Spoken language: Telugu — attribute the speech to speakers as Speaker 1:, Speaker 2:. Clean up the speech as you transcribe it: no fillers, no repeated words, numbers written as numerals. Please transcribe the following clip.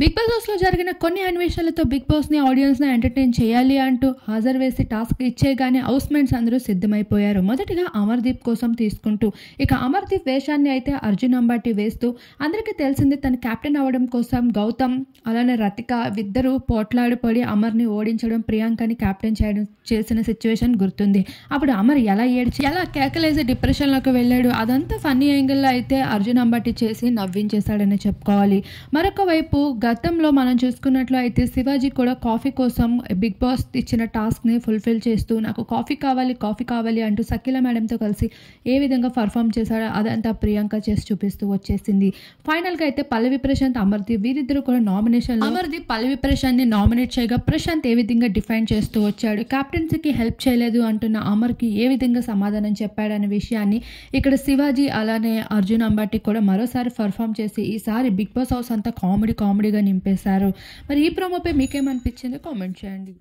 Speaker 1: బిగ్ బాస్ హౌస్లో జరిగిన కొన్ని అన్వేషణలతో బిగ్ బాస్ని ఆడియన్స్ని ఎంటర్టైన్ చేయాలి అంటూ హాజరు వేసి టాస్క్ ఇచ్చేగానే హౌస్మేట్స్ అందరూ సిద్ధమైపోయారు. మొదటిగా అమర్దీప్ కోసం తీసుకుంటూ ఇక అమర్దీప్ వేషాన్ని అయితే అర్జున్ అంబాటి వేస్తూ అందరికీ తెలిసింది తను కెప్టెన్ అవ్వడం కోసం గౌతమ్ అలానే రతిక ఇద్దరు పోట్లాడిపడి అమర్ని ఓడించడం ప్రియాంకని కెప్టెన్ చేసిన సిచ్యువేషన్ గుర్తుంది. అప్పుడు అమర్ ఎలా ఏడ్చి ఎలా కేకలేసి డిప్రెషన్లోకి వెళ్ళాడు. అదంతా ఫన్నీ యాంగిల్లో అయితే అర్జున్ అంబాటి చేసి నవ్వించేశాడని చెప్పుకోవాలి. మరొక వైపు గతంలో మనం చూసుకున్నట్లు అయితే శివాజీ కూడా కాఫీ కోసం బిగ్ బాస్ ఇచ్చిన టాస్క్ని ఫుల్ఫిల్ చేస్తూ నాకు కాఫీ కావాలి అంటూ సకీల మేడంతో కలిసి ఏ విధంగా పర్ఫామ్ చేశాడో అదంతా ప్రియాంక చేసి చూపిస్తూ వచ్చేసింది. ఫైనల్గా అయితే పల్లవి ప్రశాంత్ అమర్దీప్ వీరిద్దరూ కూడా నామినేషన్ అమర్దీప్ పల్లవి ప్రశాంత్ని నామినేట్ చేయగా ప్రశాంత్ ఏ విధంగా డిఫైన్ చేస్తూ వచ్చాడు, కెప్టెన్సీకి హెల్ప్ చేయలేదు అంటున్న అమర్కి ఏ విధంగా సమాధానం చెప్పాడనే విషయాన్ని ఇక్కడ శివాజీ అలానే అర్జున్ అంబాటి కూడా మరోసారి పర్ఫామ్ చేసి ఈసారి బిగ్ బాస్ హౌస్ అంతా కామెడీగా నింపేశారు. మరి ఈ ప్రోమోపై మీకేమనిపించిందో కామెంట్ చేయండి.